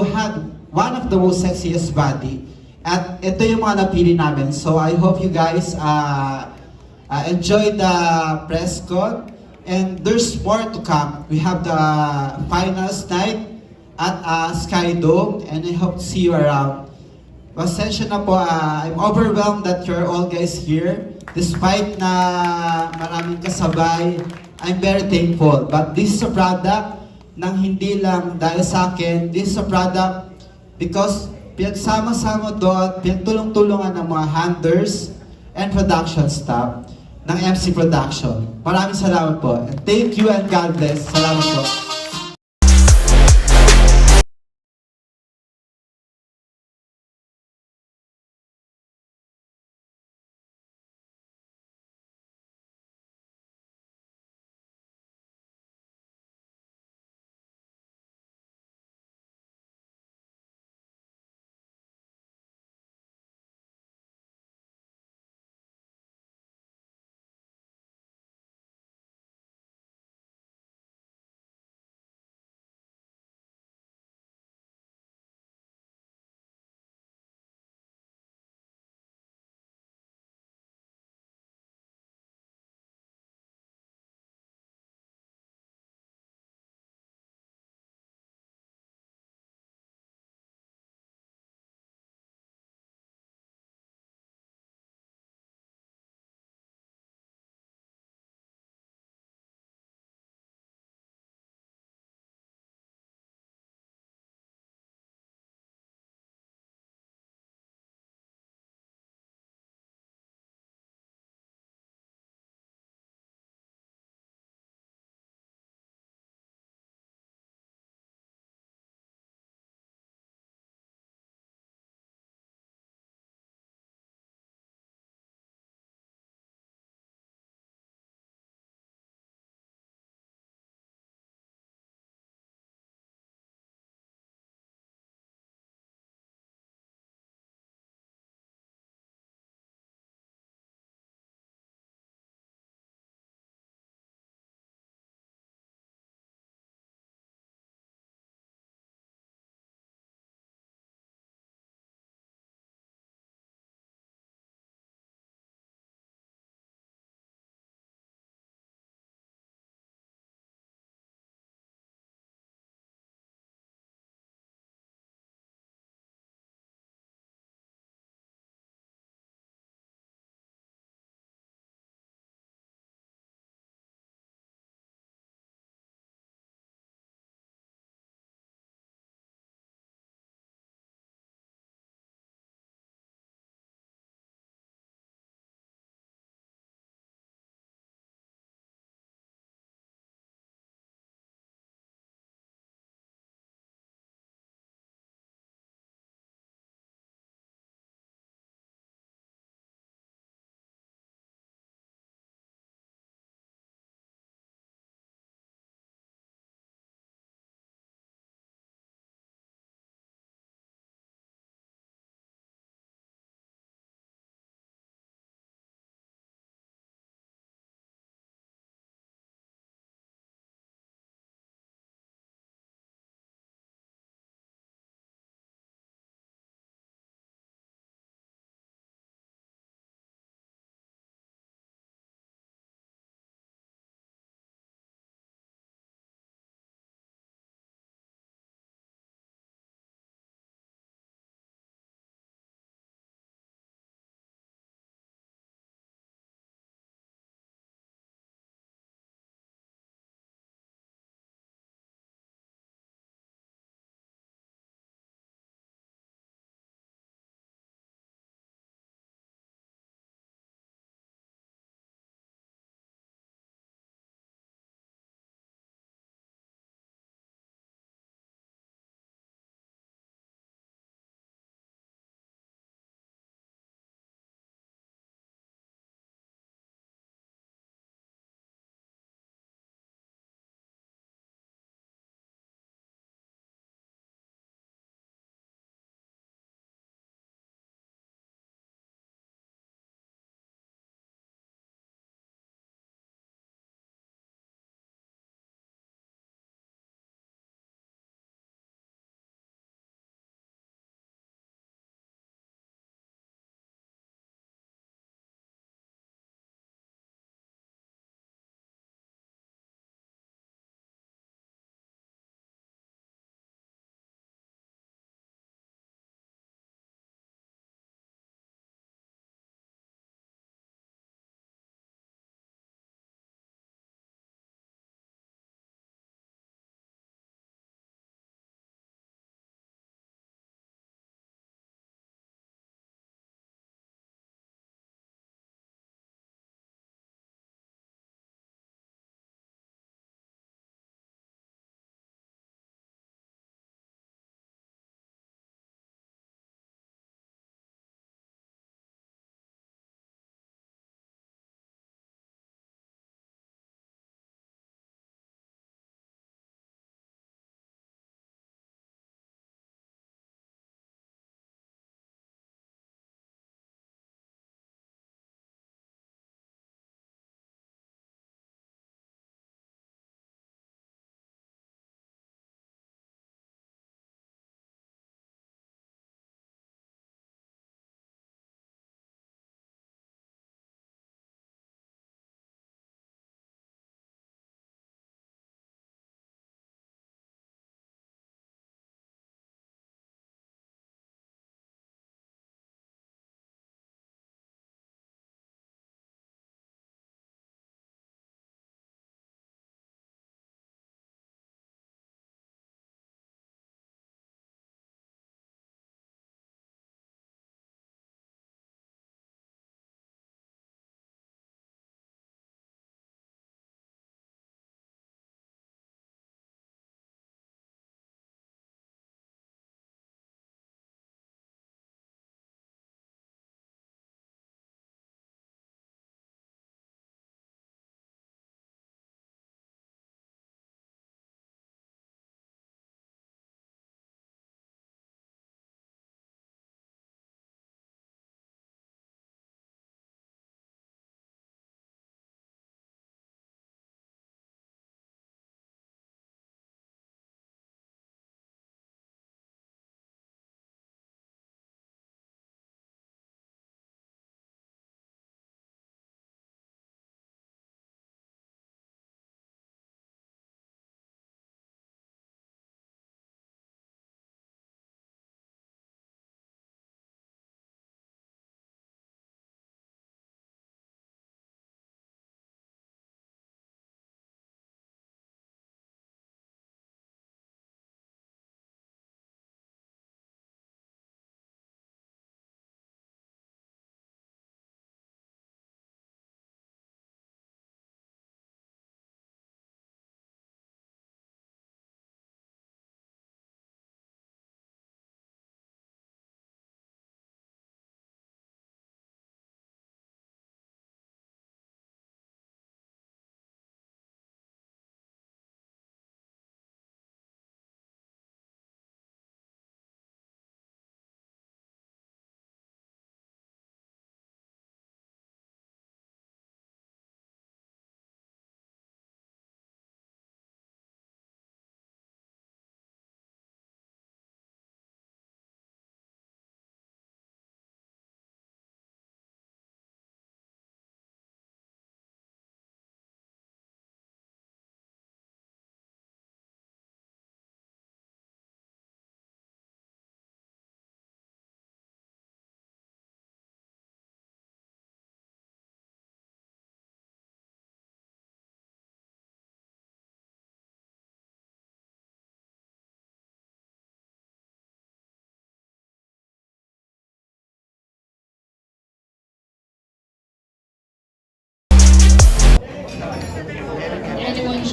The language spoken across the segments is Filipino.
had one of the most sexiest body. At ito yung mga napili namin. So I hope you guys enjoy the press con. And there's more to come. We have the finals night at Sky Dome. And I hope to see you around. Pasensya na po, I'm overwhelmed that you're all guys here. Despite na maraming kasabay, I'm very thankful. But this is a product ng hindi lang dahil sa akin. This is a product because pinagsama-sama doon, pinagtulong-tulungan ng mga handlers and production staff ng MC Production. Maraming salamat po. And thank you and God bless. Salamat po.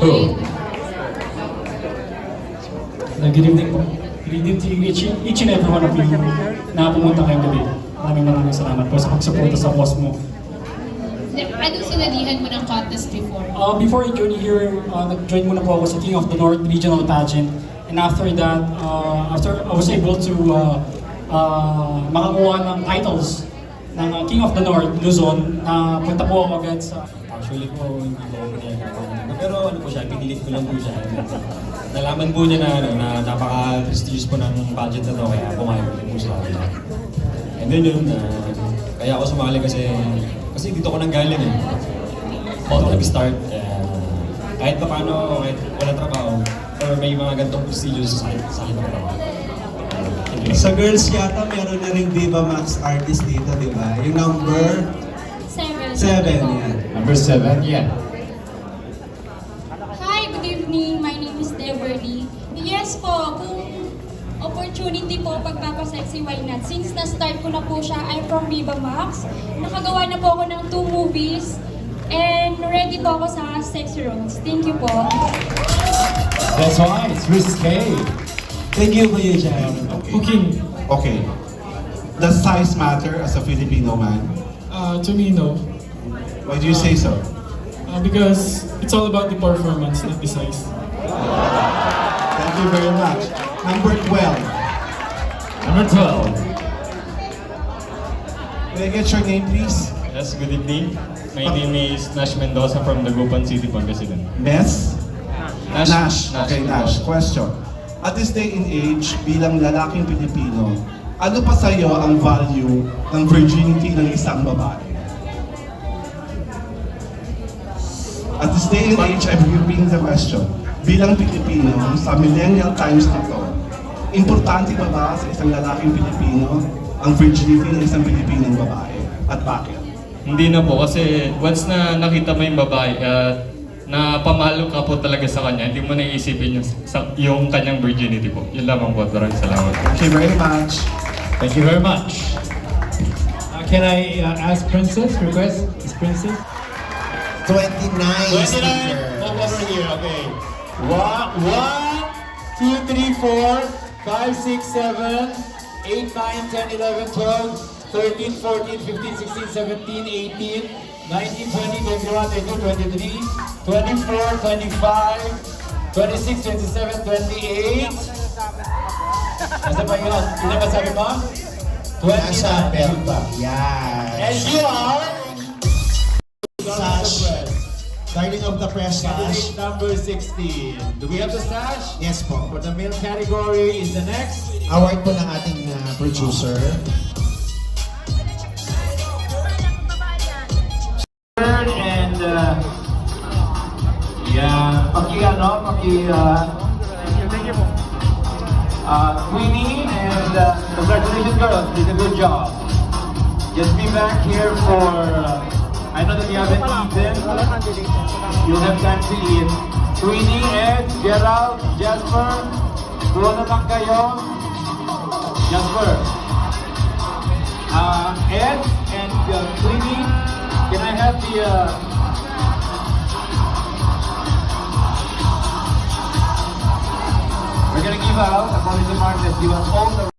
Who? Good evening po. Good evening to each and every one of you na pumunta kayong gabi. Maraming salamat po sa pagsuporta sa boss mo. Anong sinalihan mo ng contest before? Before I join here, nag-join muna po ako sa King of the North Regional Pageant. And after that, after I was able to makakuha ng titles ng King of the North, Luzon, punta po ako agad sa... Actually po, hindi ko pinag-aaralan. Pero ano po siya, pinilit ko lang po siya. Nalaman po niya na, na napaka-prestigious po ng pageant na to, kaya pumayag po sa akin. And then yun, kaya ako sumali kasi dito ko nang galing eh. Dito ako nag-start. Kahit pa paano, kahit wala trabaho, or may mga gantong prestigious sa akin na trabaho. Sa girls yata, meron na rin Viva Max artist dito, di ba? Yung number 7. 7, yan. Number 7, yeah. Hi, good evening. My name is Deverly. Yes po, kung opportunity po pagpapasexy, why not? Since na-start ko na po siya, I'm from Viva Max. Nakagawa na po ako ng 2 movies. And ready po ako sa sexy roles. Thank you po. That's why it's risque. Thank you, Kuya Jan. Cooking, Okay. Does size matter as a Filipino man? To me, no. Why do you say so? Because it's all about the performance, not the size. Thank you very much. Number 12. Number 12. May I get your name, please? Yes, good evening. My name is Nash Mendoza from Dagupan City, Pangasinan. Mes? Nash. Okay, Nash. Question. At this day and age, bilang lalaking Pilipino, ano pa sa'yo ang value ng virginity ng isang babae? At this day and age, I'm repeating the question. Bilang Pilipino, sa millennial times na to, importante ba ba sa isang lalaking Pilipino ang virginity ng isang Pilipinong babae? At bakit? Hindi na po kasi once na nakita mo yung babae at na pamahalo ka po talaga sa kanya, hindi mo na iisipin yung kanyang virginity po. Yun lamang po. Maraming salamat. Thank you very much. Thank you very much. Can I ask Princess, request? Is Princess? 29 29. Move over here, okay. 1, 2, 3, 4, 5, 6, 7, 8, 9, 10, 11, 12, 13, 14, 15, 16, 17, 18, 19, 20, 21, 22, 23, 24, 25, 26, 27, 28. Nasa pa yun? Ilan ba sabi mo? 29. Yan. And you are? Sash. Starting of the press, Sash. Number 16. Do we have the sash? Yes po. For the male category is the next. Award po ng ating producer. Third and Queenie and congratulations girls, did a good job. Just be back here for, I know that you haven't eaten, you'll have time to eat. Queenie, Ed, Gerald, Jasper, doon naman kayo. Jasper. Ed and Queenie, can I have the we're gonna give out, according to Mark, that give us all the